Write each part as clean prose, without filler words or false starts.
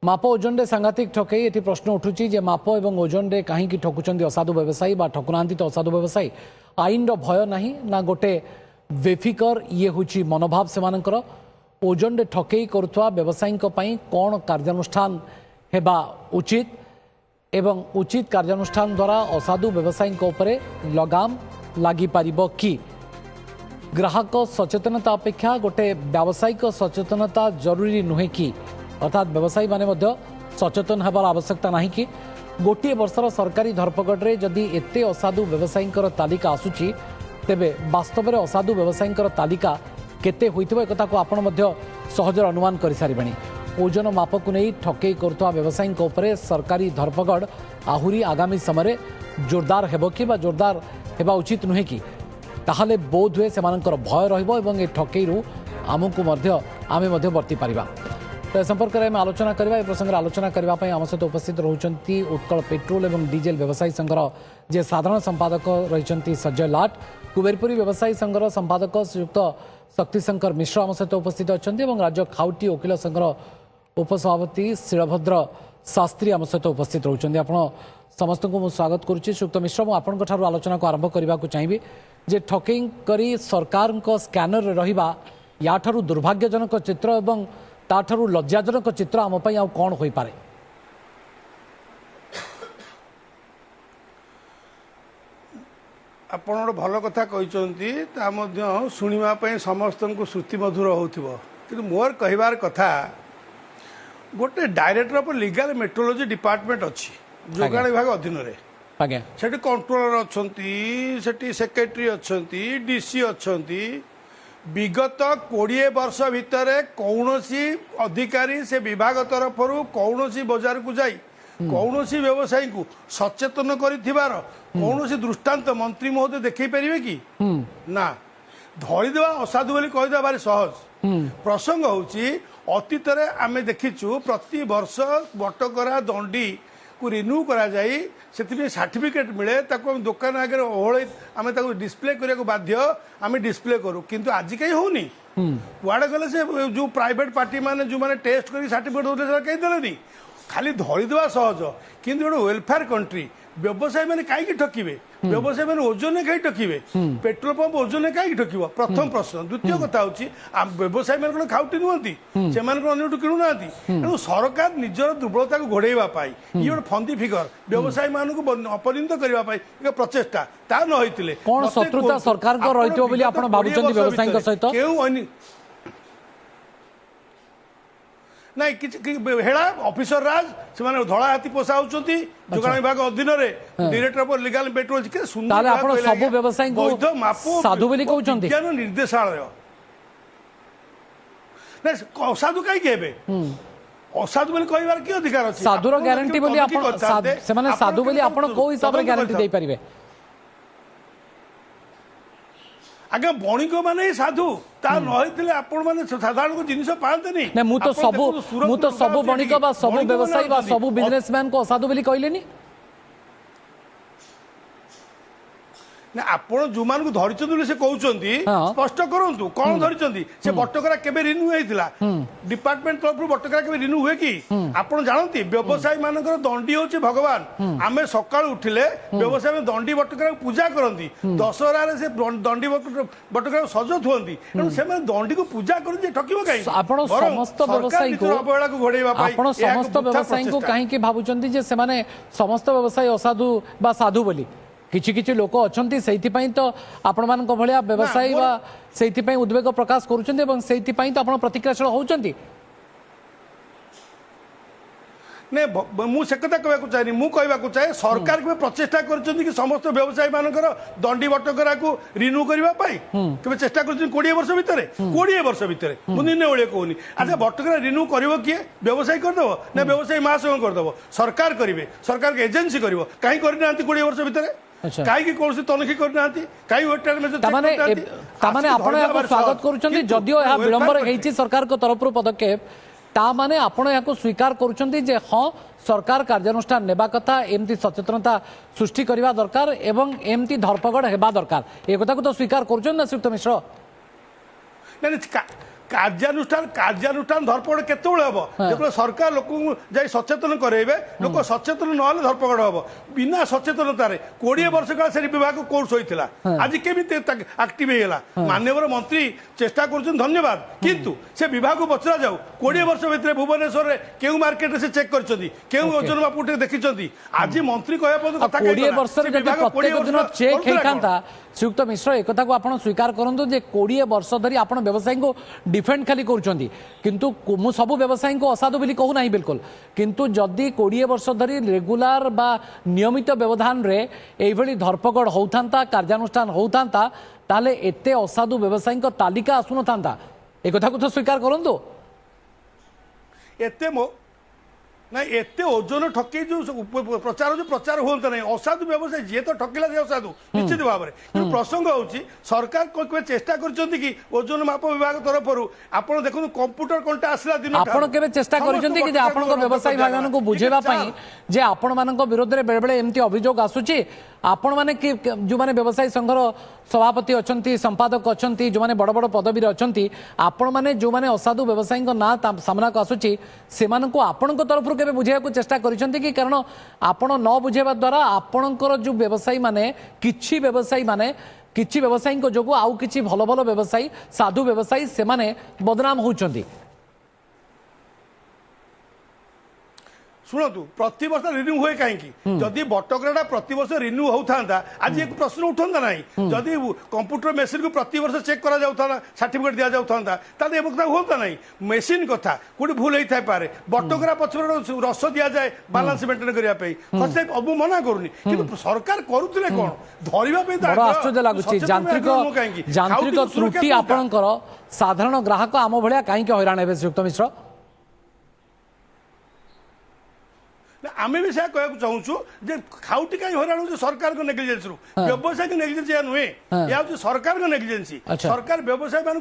माप ओजन सांघातिक ठकई ये प्रश्न उठुची जे माप एवं ओजन रे कहीं ठकुंट असाधु व्यवसायी बा ठकुना तो असाधु व्यवसायी आईन भय नहीं ना गोटे बेफिकर ये हूँ मनोभाव से ओजन रे ठकई करुवा व्यवसायी कौन कार्यानुष्ठान हेबा उचित एवं उचित कार्यानुष्ठान द्वारा असाधु व्यवसायी लगाम लगी पारिबो कि ग्राहक सचेतनता अपेक्षा गोटे व्यावसायिक सचेतनता जरूरी नुहे कि अर्थात व्यवसायी माने मध्य सचेतन होबार आवश्यकता नहीं कि गोटे वर्षर सरकारी धरपकड़ रे जदि एते असाधु व्यवसायी तालिका आसुची तेबे वास्तव में असाधु व्यवसायी तालिका केते होइथिबो एकता को आपण मध्य सहजर अनुमान कर सारिबणी। ओजन माप को नहीं ठकई करुवा व्यवसायी सरकारी धरपकड़ आहुरी आगामी समय जोरदार हेबो कि बा जोरदार हेबा उचित नुहे कि ताहले बोध हुए सेमानंकर भय रहिबो एवं ए ठकईरु आमको मध्य आमे मध्य वर्ती पारिबा। तो संपर्क में आलोचना करबा ए प्रसंग आलोचना करबा पई आम सहित उपस्थित रहउचंती उत्कल पेट्रोल एवं डीजेल व्यवसायी संघर जे साधारण संपादक रहिचंती सज्जय लाट, कुबेरपुरी व्यवसायी संघर संपादक श्रीयुक्त शक्तिशंकर मिश्र आम सहित उपस्थित अछंती एवं राज्य खाउटी वकील संघर उपसभापति शिलभद्र शास्त्री आम सहित उपस्थित रहउचंती। आपण समस्त को मु स्वागत करुच्ची। श्रीयुक्त मिश्र मु आपन ठारू आलोचना को आरंभ करबा को चाहिबी जे ठकई करी सरकार को स्कैनर रहिबा या ठारू दुर्भाग्यजनक चित्र एवं ताठारू लज्जाजनक चित्र आम पई आउ कौन होई पारे। आपण भल कथा कहते ता मध्य शुणा समस्त को श्रुति मधुर होथिबो कि मोर कहबार कथा गोटे director of legal metrology department अच्छी जोगाण विभाग अधीन रे सेठी कंट्रोलर अच्छी सेठी सेक्रेटरी अच्छी डीसी अच्छी विगत 20 वर्ष भितर कौन सी अधिकारी से विभाग तरफ कौन सी बाजार को जाई कौन सी व्यवसायी को सचेतन कर कौन सी दृष्टांत मंत्री महोदय देखई पारे कि ना धरीदेवा असाधु बोली कहीदेवा भारी सहज प्रसंग होची अतीत आम देखीचु प्रति वर्ष बटकरा दंडी को रिन्यू करा जाई से सर्टिफिकेट मिले ताको हम दुकान आगे ओहल आम डिस्प्ले करने को बाध्य आम डिस्प्ले करूँ किंतु आज कहीं होनी कुआड़े गले से जो प्राइवेट पार्टी माने जो माने टेस्ट कर सर्टिफिकेट होते कहीं देनी खाली धरीदेवा सहज किंतु गोटे वेलफेयर कंट्री व्यवसायी मैंने कहीं ठकिबे व्यवसायी मैंने ओजन कहीं ठकिबे पेट्रोल पंप ओजन कहीं ठकिब प्रथम प्रश्न। द्वितीय कथा होची व्यवसायी मैंने खाउटी नुहति से अन्यठू किणुना तेणु सरकार निजर दुर्बलता को घोड़ाइवा ये गोटे फंदी फिगर व्यवसायी मान अपरिणत करने एक प्रचेषा ता न होइतिले कोन शत्रुता सरकार को रहितो बोली आपण भाबुचंती व्यवसायी सहित केउ नाई हेड़ा ऑफिसर राज से धड़ा हाथी पोषा होती जोगाण विभाग अधीन डायरेक्टर ऑफ लीगल मेट्रोलॉजी सब व्यवसायी साधु बोली कहउचंती विज्ञान निर्देशालय ना असाधु कहीं हेबे असाधु बोली कहबार की अधिकार अछि साधुर ग्यारंटी बोली आपण से माने साधु बोली आपण को हिसाब रे ग्यारंटी दे परिबे आगे बणिक माने साधु ता नहितले आपण माने साधारण को जिनिस पाते नहीं मु तो सब बणिक बा सब व्यवसायी बा सब बिजनेसमैन को असाधु बोली कहलेनी ना आपण जो मान को धरिचंदी से कहउचंदी स्पष्ट करंतु कोन धरिचंदी से बटकरा केबे रिन्यू हेतिला डिपार्टमेंट तरफ बटकरा केबे रिन्यू हुए कि आपण जानंती व्यवसायी मानकर दंडी होची भगवान आमे सकाळ उठिले व्यवसायी में दंडी बटकरा पूजा करंती दशहरा रे से दंडी बटकरा सजत होंती एनु से माने दंडी को पूजा करंती ठकिबो काई आपण समस्त व्यवसायी को अबहेला को घोड़ेबा पाई आपण समस्त व्यवसायी को काहे कि भाबुचंती जे से माने समस्त व्यवसायी असाधु बा साधु बोली किछि किछि लोक अछंती सेति पई तो आपण मान को भलिया व्यवसायी बा सेति पई उद्वेग प्रकाश करूचंती एवं सेति पई तो आपण प्रतिक्रियाशील होउचंती ने मु से कथा कहबा को चाहि मु कहबा को चाहे सरकार के प्रचेष्टा करचंती कि समस्त व्यवसायी मानकर दंडी बटकरा को रिन्यू करबा पाई केबे चेष्टा करचंती 20 वर्ष भितरे 20 वर्ष भितरे मु निर्णय ओळे कहूनी अच्छा बटकरा रिन्यू करबो किए व्यवसायी कर देबो ना व्यवसायी महासंघ कर देबो सरकार करिवे सरकार के एजेंसी करबो काहे करना 20 वर्ष भितरे कहीं कौन तनखी करना स्वागत करुँच जदियो यह विलंबर होती सरकार को तरफ पदक्षेप ताने आपण या स्वीकार करुँच हाँ सरकार कार्यानुष्ठान नेबा कथा एमती सचेतनता सृष्टि करने दरकार एवं एमती धरपकड़ हेबा दरकार एक कथा को तो स्वीकार करुँच ना श्रीयुक्त मिश्र କାର୍ଯ୍ୟାନୁଷ୍ଠାନ ଧରପକଡ଼ କେତେବେଳେ ହବ ଯେତେବେଳେ ସରକାର ଲୋକଙ୍କୁ ଯାଇ ସଚେତନ କରାଇବେ ଲୋକ ସଚେତନ ନହେଲେ ଧରପକଡ଼ ହବ ବିନା ସଚେତନତାରେ 20 ବର୍ଷ କାଳ ସେ ବିଭାଗ କୋର୍ସ ହୋଇଥିଲା ଆଜି କେମିତି ଆକ୍ଟିଭ ହେଇଗଲା ମାନ୍ୟବର ମନ୍ତ୍ରୀ ଚେଷ୍ଟା କରୁଛନ୍ତି ଧନ୍ୟବାଦ କିନ୍ତୁ ସେ ବିଭାଗ ପଚରା ଯାଉ 20 ବର୍ଷ ଭିତରେ ଭୁବନେଶ୍ୱରରେ କେଉଁ ମାର୍କେଟରେ ସେ ଚେକ୍ କରିଛନ୍ତି କେଉଁ ଓଜନ ମାପ ଟିକେ ଦେଖିଛନ୍ତି ଆଜି ମନ୍ତ୍ରୀ କହିବା ପର୍ଯ୍ୟନ୍ତ କଥା 20 ବର୍ଷରେ ଯଦି ପ୍ରତ୍ୟେକ ଦିନ ଚେକ୍ ହେଇଥାନ୍ତା ଶ୍ରୀଯୁକ୍ତ ମିଶ୍ର ଏକଥାକୁ ଆପଣ ସ୍ୱୀକାର କରନ୍ତୁ ଯେ 20 ବର୍ଷ ଧରି ଆପଣ ବ୍ୟବସାୟୀଙ୍କୁ डिफेंड खाली करुँच किंतु मु सब व्यवसायी को असाधु बोली कहूना बिल्कुल किंतु जदि 20 वर्ष धरी रेगुलार बा नियमित व्यवधान रे एभली धरपकड़ होता कार्यानुष्ठान होता ताले एते असाधु व्यवसायी तालिका आसुन था एक कथा को तो स्वीकार करूँ एते ना एते ओजन ठके जो प्रचार होता नहीं असाधु व्यवसायी जी तो ठकिला असाधु निश्चित भाव में प्रसंग होची सरकार कोई चेष्टा करछंती कि ओजन माप विभाग तरफ आपण देखो कंप्यूटर कोनटा आसला दिन आपण केबे चेष्टा करछंती कि आपण को व्यवसायी भागन को बुझेबा पई जे आपण मानक विरोध रे बेले बेले एमती अभियोग आसुची आपण माने कि जो माने व्यवसायी संघर सभापति अछंती संपादक अछंती जो माने बड़ बड़ पदवी रे अछंती आपण माने जो माने असाधु व्यवसायी ना सामना को आसुची से मानक आपण को तरफ केबे बुझेबा को चेष्टा करिसंती कि कारण आपण न बुझेबा द्वारा आपणकर जो व्यवसायी माने किछि व्यवसायी को जोगु आउ किछि भलो भलो व्यवसायी साधु व्यवसायी से माने बदनाम होउचंती शुणु प्रति वर्ष रिन्यू हुए कहीं जदि बटकराटा प्रति वर्ष रिन्यू होता आज एक प्रश्न उठा ना जदि कंप्यूटर मेसीन को प्रति वर्ष चेक करा सर्टिफिकेट दि जाता होता ना मेसीन कथा कौट भूल होता है बटकरा पछर रस दि जाए बालांस मेंटेन करने अब मना करूनी कि सरकार करुले कौन धरवा आश्चर्य लगुच यांत्रिक त्रुटि आपणकर साधारण ग्राहक आम भाया कहीं हैरान हे श्रीयुक्त मिश्र आम भी से कहूँ चाहूँ खाउटी कहीं हैरान हो सरकार को नेग्लिजेंस व्यवसाय की नेग्लिजेंस या नुहे या सरकार को नेग्लिजेंसी सरकार व्यवसायी मान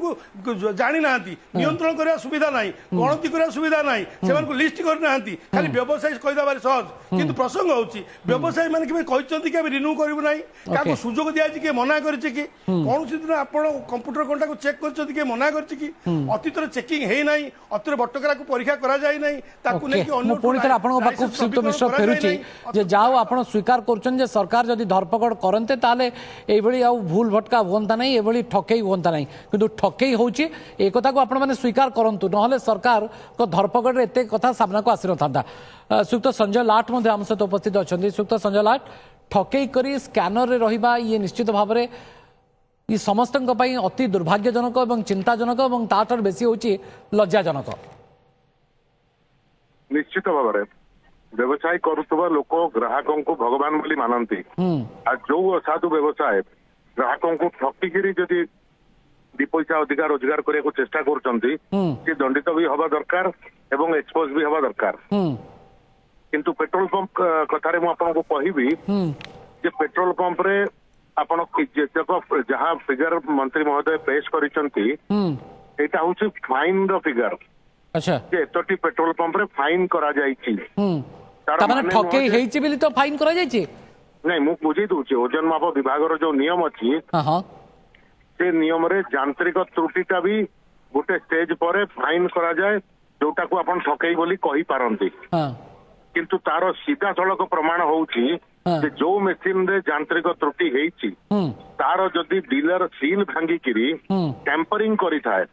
जानी ना नियंत्रण करने सुविधा ना गणति करने सुविधा ना से लिस्ट करना खाली व्यवसायी कहीदेबार सहज किंतु प्रसंग होची व्यवसायी मान कि रिन्यू करूँ ना क्या सुजोग दिखाई किए मना कर कौन दिन आप कंप्यूटर कंटा को चेक कर मना कर अतीत चेकिंग है ना अतीत बटकरा को परीक्षा करा श्रीयुक्त मिश्र फेरुची जे जाओ आपण स्वीकार करछन जे सरकार जदि धरपकड़ करते ताले एभली आ भूल भटका होता नहीं एभली ठकई होता नहीं किंतु ठकई होची ए कथा को आपण माने स्वीकार करंतु नहले सरकार को धरपकड़ रे एते कथा सामना को आसी नथांता श्रीयुक्त संजय लाट मध्ये हम सहित उपस्थित अछंती श्रीयुक्त संजय लाट ठकई करी स्कैनर रे रहिबा ये निश्चित भाव में ये समस्तक अति दुर्भाग्यजनक और चिंताजनक और ताठर बेसी होची लज्जाजनक निश्चित भाव में व्यवसाय करुवा लोक ग्राहकों को भगवान बोली मानती जो असाधु व्यवसाय ग्राहकों को ठकिकी जदि दी पैसा अधिक रोजगार करने को चेष्टा कर दंडित भी हवा दरकार एवं एक्सपोज भी हवा दरकार किंतु पेट्रोल पंप कथारे मुझे कहबी जे पेट्रोल पंप रे आपण जहाँ फिगर मंत्री महोदय पेश करिसंती एटा होची फाइन द फिगर अच्छा जे एतटी पेट्रोल पंप रे फाइन करा जाईची तामाने ठकेई हेइची बिली तो फाइन करा जाईची नहीं मु बुझी दूची ओजन माप विभाग रो जो नियम अछि हां से नियम रे यांत्रिक त्रुटिटा भी गोटे स्टेज पर फाइन करा जाए जोटा को आपण ठकेई बोली कहि पारंती हां किंतु तारो सीधा सड़क प्रमाण होउची जे जो मेसिन रे यांत्रिक त्रुटि हेइची तारो जदी डीलर सील भांगी किरी टेम्परिंग करि थाए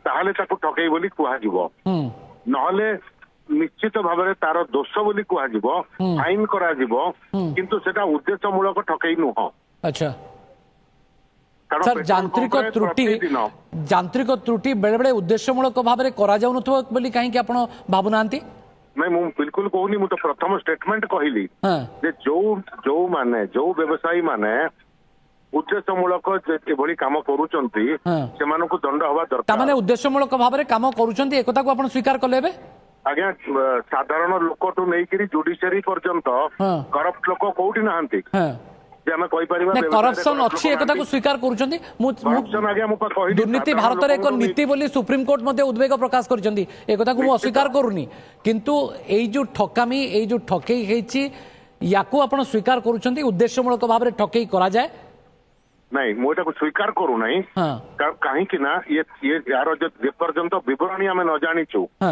ताहले ताको ठकेई बोली कुहा जिवो नहले निश्चित भाव में तार दोष बोली कुहा जिवो फाइन करा जिवो किंतु सेटा उद्देश्यमूलक ठकेई नुह अच्छा सर यांत्रिक त्रुटि बेले बेले उद्देश्यमूलक भाव में करा जाउ नथो बोली काहे कि आपण भाबु नांती नहीं मु बिल्कुल कहूनी मु तो प्रथम स्टेटमेंट कहली जे जो माने जो व्यवसायी माने उद्देश्यमूलक एभली काम करूचंती सेमानकु दंड हवा दरकार तामाने उद्देश्यमूलक भाव में काम करूचंती एकता को आपण स्वीकार करलेबे आज्ञा साधारण लोक टू नहीं जुडिशियरी पर्यंत करप्ट लोक कोठी नाहंती करप्शन अच्छी एक स्वीकार करुछंती दुर्नीति भारत रे एक नीति बोली सुप्रीम कोर्ट मध्ये उद्वेग प्रकाश करछंती एक कथा को मु अस्वीकार करूनी किंतु एई जो ठकामी एई जो ठकेई हेची याकू आपण स्वीकार करुछंती उद्देश्यमूलक भाव रे ठकेई करा जाए ନାଇଁ ମୁଁ ଏଟାକୁ ସ୍ୱୀକାର କରୁନାହିଁ ହଁ କାହିଁକି ନା यार जेपर्यंत विवरणी आम न जाचु ହଁ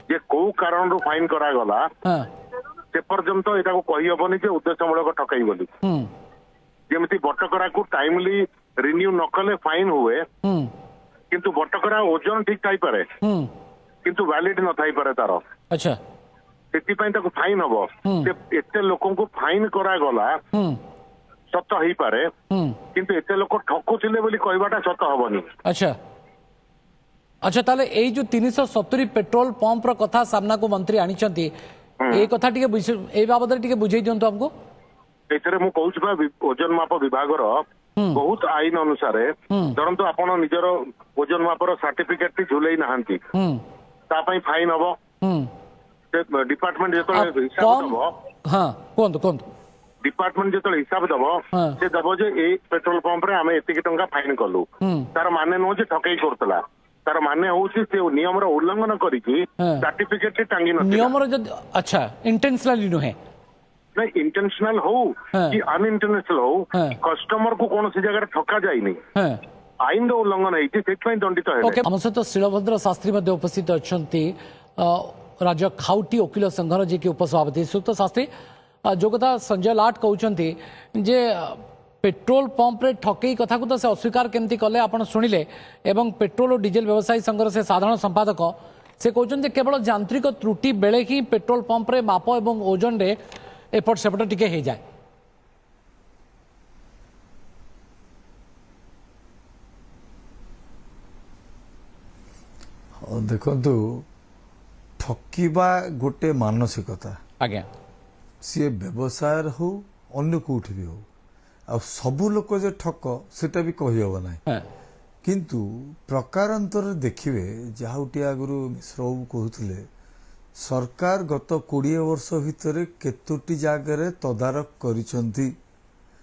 जे कौ कारण फाइन करागला ହଁ से पर्यंत एटा कही हेनी जे उद्देश्यमूलक ठकई बोली ହୁଁ जमी बटकरा को टाइमली रिन्यू न कले फाइन हुए ହୁଁ किंतु बटकरा ओजन ठीक थाई पारे ହୁଁ किंतु वैलिड न थाई पारे तार अच्छा ସେଥିପାଇଁ ତାକୁ ଫାଇନ ହବ ଏତେ ଲୋକଙ୍କୁ ଫାଇନ କରାଗଲା ହୁଁ ସତ ହେଇପାରେ ହୁଁ କିନ୍ତୁ ଏତେ ଲୋକ ଠକୁଥିଲେ ବୋଲି କହିବାଟା ସତ ହବନି। अच्छा अच्छा ताले एई जो 370 पेट्रोल पंप रो कथा सामना को मंत्री आनिचंती ए कथा टिके ए बाबद टिके बुझेई दियंतो हमको एथरे मु कहूछि बा ओजन माप विभागर बहुत आईन अनुसार धरंतु आपण निजर ओजन मापर सर्टिफिकेट टी झुलेई नाहंती ता पई फाइन हबो डिपार्टमेंट जो हिसाब दब हाँ कोंतो कोंतो डिपार्टमेंट जो हिसाब दब से दब जे ए पेट्रोल पंप रे आमे एतिकी टंका फाइन कलु तार माने नो जे ठकई करतला तार माने होउछि से नियम रो उल्लंघन करिकि सर्टिफिकेट टांगी न नियम रो जद अच्छा इंटेंशनली नो है नहीं इंटेंशनल हो कि अनइंटेंशनल हो कस्टमर को कौन सी जगह ठका जाई नहीं आईन रो उल्लंघन है से दंडित है। ओके हम सहित शीलभद्र शास्त्री मध्ये उपस्थित अछंती राज्य खाउटी वकील संघर जे कि उपसभापति सुक्त शास्त्री जो कथा संजय लाट कहउचंती जे पेट्रोल पंप रे ठकई कथा को तो से अस्वीकार केमती कले आपण सुनिले एवं पेट्रोल और डीजेल व्यवसायी संघर से साधारण संपादक से कहउचंती केवल यांत्रिक त्रुटि बेले ही पेट्रोल पंप रे माप एवं ओजन रे एपट सेपट टिके हे जाए। देखंतु ठकिबा गोटे मानसिकता आज्ञा सी व्यवसाय हो अन्य कोठी भी हो आ सबु लोक जे ठक सेटा भी कहि होबा नै किंतु प्रकारांतर देखिबे जाउटी आगुरु मिश्र बाबू कहउथिले सरकार गत 20 वर्ष भितर केतोटी जागरे तदारक करिसंती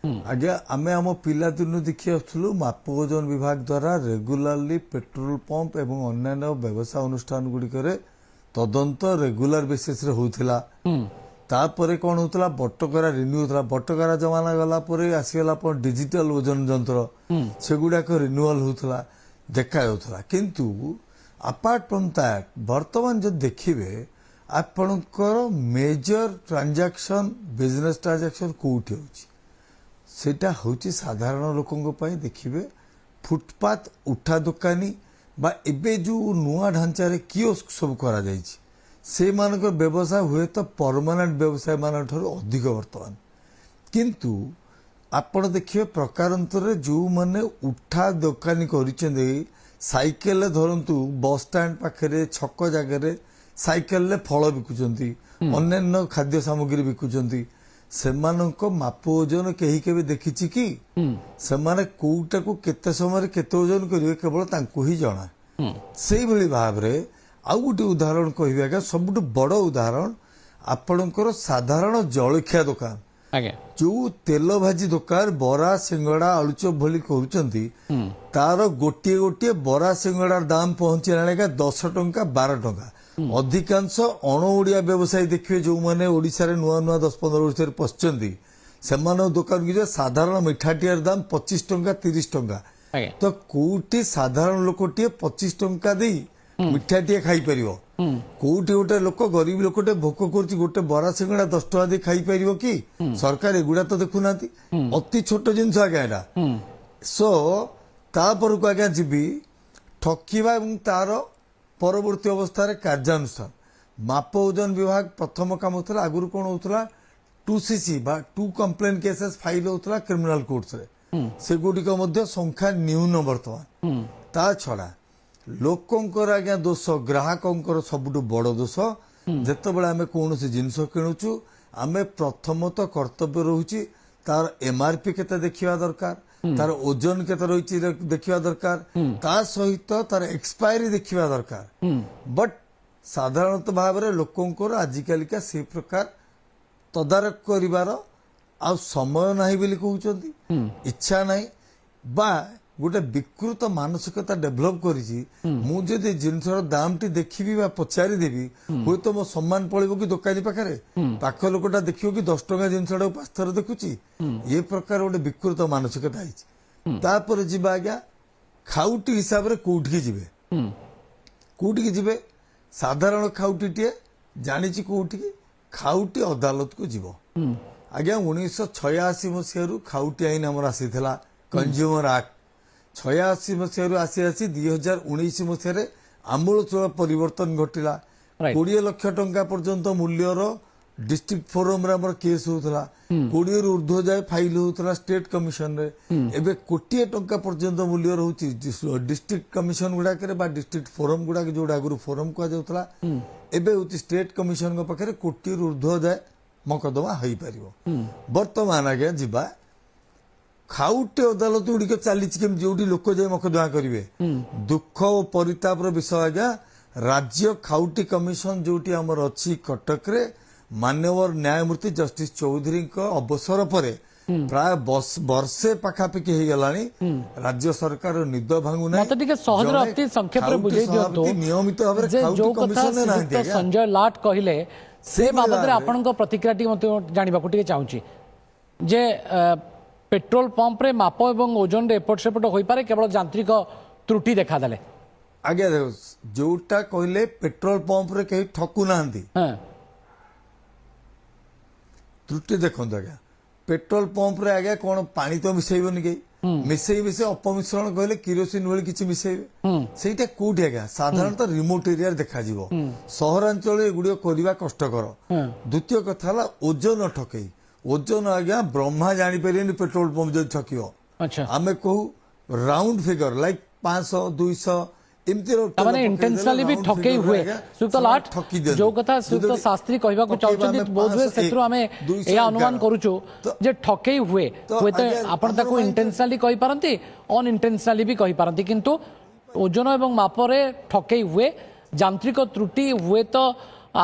आज्ञा आमे आम पिला दिन देखि आसलु माप ओजन विभाग द्वारा रेगुलारली पेट्रोल पंप एवं अन्य व्यवसाय अनुष्ठान गुड़िकरे तदंत रेगुलर बेसिस रे होउथिला तापरे कोन होउतला बटकरा रिन्यू होतला बटकरा जमाना गला परे आसीगला पर डिजिटल ओजन यंत्र सेगुडा को रिन्यूअल होतला देखा होतला किंतु अपार्ट फ्रॉम दैट वर्तमान जो देखिबे आपनकर मेजर ट्रांजैक्शन बिजनेस ट्रांजैक्शन कोठी होची सेटा होची साधारण लोकंग पई देखिबे फुटपाथ उठा दुकानी बा एबे जो नुआ ढांचा रे कियोस्क सब करा जाईची से मानक व्यवसाय हुए तो परमानेंट व्यवसाय मान ठार अधिक वर्तमान किंतु आपण देखिए प्रकारांतर जो माने उठा दुकानी करिसेंदे साइकेल धरंतु बस स्टैंड पाखरे छक जगह साइकेल ले फल बिकुचंती अन्य खाद्य सामग्री बिकुचंती सेमानक माप ओजन कहीं के देखी कि सेमाने कोउटा को केते समय केते ओजन करिवे केवल तांको ही जणा सेही भली भाव रे आउ गोटे उदाहरण कहबे सबुठ बड़ उदाहरण आपणकर साधारण जलखिया दुकान जो तेल भाजी दुकान बरा सिंगड़ा आलुचप भली करूचंती तार गोटे गोटे बरा सिंगड़ा दाम पहुंचला 10 टंका 12 टंका अधिकांश अण ओडिया व्यवसायी देखिए जो माने ओडिसा रे नुआ नुआ 10-15 वर्ष पसचंती सेमान दुकान की साधारण मिठाटियार दाम 25 टंका 30 टंका तो कोटी साधारण लोकटे 25 टंका दे मिठाटिया खाई परिवो कोटी गोटे लोक गरीब लोकटे भोक करछि गोटे बरा सिंगड़ा 10 टंका दे खाई परिवो कि सरकार एगुडा तो देखुनाती अति छोट जिंस आज्ञा एटा सो तापर को आज्ञा जीबी ठकिबा एवं तार परवर्ती अवस्था रे कार्यानुष्ठान माप ओजन विभाग प्रथम काम होता आगुरी कौन होता 2CC बा 2 कंप्लेन केसेस फाइल होता क्रिमिनाल कोर्ट्स रे से गुडिक मध्य संख्या न्यून वर्तमान ता छड़ा लोकंकर आज्ञा दोष ग्राहकंकर सबुठ बड़ दोष जेतेबेले आमे कोनोसी जिंस किणुचु आमे प्रथमतः कर्तव्य रहुची तार MRP केते देखिबा दरकार तार ओजन केते रहिची देखिबा दरकार ता सहित तार एक्सपायरी देखिबा दरकार बट साधारणतः भाव रे लोकंकर आजिकालिका से प्रकार तदारक करिवार आ समय नाही बोली कहउचंती इच्छा नाही बा गोटे विकृत मानसिकता डेभलप करिछि मु जदि जिनसर दाम टी देखिबी बा पचारि देबी होय तो मो सम्मान पळिबो कि दुकानी पाखरे पाख लोकटा देखियो कि 10 टका जिनसडा 5 थर देखुची ये प्रकार गोटे विकृत मानसिकता आइछि तापर जीवा आज्ञा खाउटी हिसाब रे कोउठी जिवे कोउठी जिवे साधारण खाउटीटे जानिछि कोउठी खाउटी अदालत को जीव आज्ञा 1986 मसीह खाउटी आईन आमर आसीथिला कंज्यूमर एक्ट 86 मसीह आसी आसी 2019 मसीह आमूलचूल परिवर्तन घटिला Right. 20 लाख टंका पर्यंत मूल्यर डिस्ट्रिक्ट फोरम रे केस होता 20 रु ऊर्ध्व जाए फाइल होता स्टेट कमिशन रे एबे कोटिए टंका पर्यंत मूल्यर होची डिस्ट्रिक्ट कमिशन गुडाक डिस्ट्रिक्ट फोरम गुडाक जोड़ा आगु फोरम कह जाउतला एबे होची स्टेट कमिशन को पाखरे कोटिए रु ऊर्ध्व जाए मकदमा होई परिबो वर्तमान आगे जिबा खाउटे अदालत गुड़िक चली जोटी लोक जाए मकदमा करेंगे दुख और परितापर विषय आज्ञा राज्य खाउटी कमिशन जोटी आमर अच्छी कटक रे मान्यवर न्यायमूर्ति जस्टिस चौधरी अवसर पर प्राय वर्षे पाखापाखि हो गलानी राज्य सरकार निद भांगु ना मत टिके सहजर अति संक्षेप रे बुझेई दियंतो नियमित भाव रे खाउटी जो कथा कमिशन ना श्रीयुक्त संजय लाट कहिले से बाबद रे आपनक प्रतिक्रिया टी मते जानिबा को टिके चाहूची जे पेट्रोल पंप रे माप एवं ओजन रे एपट सेपट होई पारे केवल यांत्रिक त्रुटि देखा देले आगे देखो जोटा कहले पेट्रोल पंप रे कहीं ठकु नांदी हां त्रुटि देखो आज्ञा पेट्रोल पंप रे आज्ञा कौन पानी तो मिसेबनी के मिसे अपमिश्रण कहले किरोसिन भली किछि मिसेबे सेटा कोठी आज्ञा साधारणतः रिमोट एरिया देखा जीवो सहरांचल एगुडियो करबा कष्टकर द्वितीय कथा हला ओजन ठकई ओजन आज्ञा ब्रह्मा जानी परियनि पेट्रोल पंप जो ठकियो अच्छा आमे कहू राउंड फिगर लाइक 500 200 माने इंटेंशनली भी ठकेई हुए सुक्त लाट जो कथा सुक्त शास्त्री कहबा को चाहछन बोध हुए सेत्रु हमें या अनुमान करूछु जे ठकेई हुए होय त आपण ताको इंटेंशनली कहि पारंती अनइंटेंशनली भी कहि पारंती किंतु ओजन एवं मापरे ठकेई हुए यांत्रिक त्रुटि हुए तो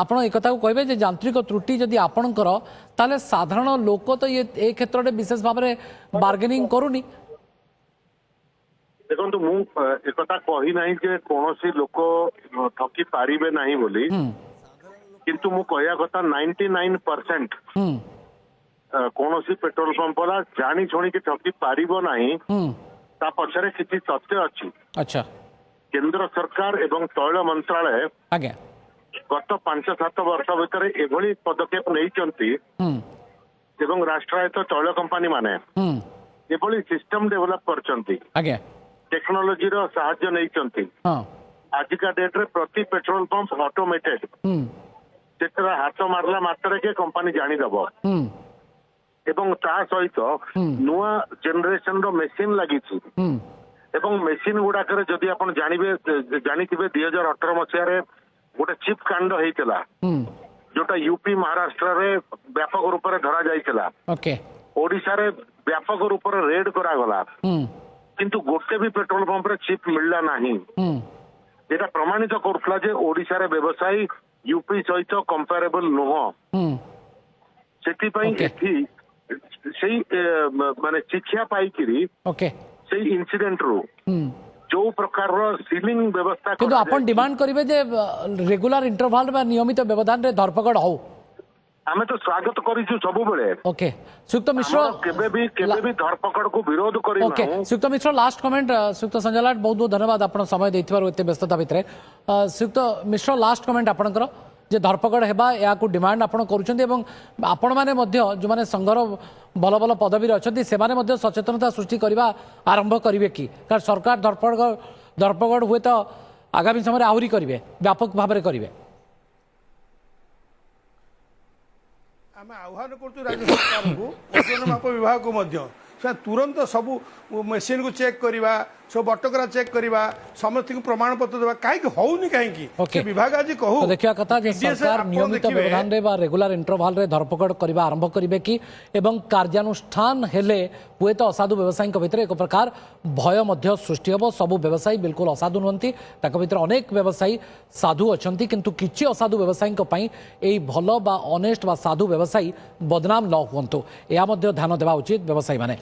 आपण एक कथा को कहबे जे यांत्रिक त्रुटि जदि आपणकर ताले साधारण लोक तो ये ए क्षेत्र रे विशेष भाव रे बार्गेनिंग करूनी देखो मु एक कही ना जे कौन लोक ठकी पारे ना बोली किंतु मु कहया कथा 99% कौन पेट्रोल पंप वाला जानी छोड़ी कि ठकी पार ना पछरे किसी तथ्य अच्छी अच्छा केंद्र सरकार एवं तैल मंत्रालय आज्ञा गत 5-7 वर्ष भितर एभली पदक्षेप नहीं एवं राष्ट्रायत्त तैल कंपनी माने एभली सिस्टम डेभलप करचंती आज्ञा टेक्नोलोजी रो सहायता नहीं आजिका डेट रे प्रति पेट्रोल पंप ऑटोमेटेड जेतरा हाथ मारला मात्र के कंपनी जानी दबो एवं ता सहित नुआ जनरेशन रो मशीन लागि छि एवं मशीन गुडा करे जदि आपण जानिथिबे 2018 मसिया रे गोटे चिप कांड हेतिला जोटा यूपी महाराष्ट्र रे व्यापक रूप रे धरा जाइतिला ओके ओडिसा रे व्यापक रूप रे रेड करा गला किंतु गोटे भी पेट्रोल पंप रे चिप मिलला नहीं एटा प्रमाणित करथला जे ओडिसा रे व्यवसायी यूपी सहित कंपेरेबल नुह सेति पई एथि सेही माने शिक्षा पाई किरी ओके सेही इंसिडेंट रो जो प्रकार रो सीलिंग व्यवस्था किंतु आपण डिमांड करिवे जे रेगुलर इंटरवल बा नियमित व्यवधान रे धरपकड़ हो आमे तो स्वागत करिछु सबु बेले ओके सुक्त मिश्र केबे भी धरपकड़ को विरोध करी ओके सुक्त मिश्र लास्ट कमेंट सुक्त संजय लाट बहुत बहुत धन्यवाद आपण समय देथिबार एते व्यस्तता भितरे सुक्त मिश्र लास्ट कमेंट आपणकर जे धरपकड़ हेबा या को डिमांड आपण करूछन्ती एवं आपण माने मध्य जो माने संघर बल बल पदवी रे अछन्ती से माने मध्य सचेतनता सृष्टि करबा आरंभ करिवे की कारण सरकार धरपकड़ हुए तो आगामी समय आहुरी करिवे व्यापक भाव रे करिवे आम आह्वान करूँ राज्य सरकार को ओजन माप विभाग को तुरंत सबू मेसीन को चेक करवा सब बटकरा चेक करवा समस्त को प्रमाण पत्र देवा कहीं होनी कहीं विभाग आज कहू देखिया कथा जे सरकार नियमित व्यवधान रे बा रेगुलर इंटरवल रे धरपकड़ करबा आरंभ करिवे कि एवं कार्यानुष्ठान हेले हुए तो असाधु व्यवसायी भितर एक प्रकार भय मध्य सृष्टि हबो सबु व्यवसायी बिल्कुल असाधु नहंती ताक भितर अनेक व्यवसायी साधु अछंती किंतु किछि असाधु व्यवसायी पई एई भलो बा ऑनेस्ट बा साधु व्यवसायी बदनाम न हुंतु या मध्य ध्यान देवा उचित व्यवसायी माने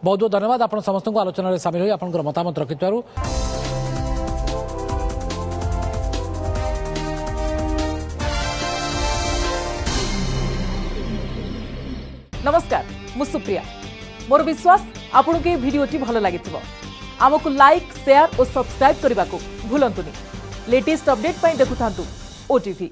बहुत बहुत धन्यवाद आपण समस्त को आलोचना रे शामिल होई आपनकर मतामत रखिथारु नमस्कार मु सुप्रिया मोर विश्वास आपन के भिडियोटी भल लगी आमको लाइक शेयर और सब्सक्राइब करने को भूलंतुनि लेटेस्ट अपडेट देखुं ओटीवी।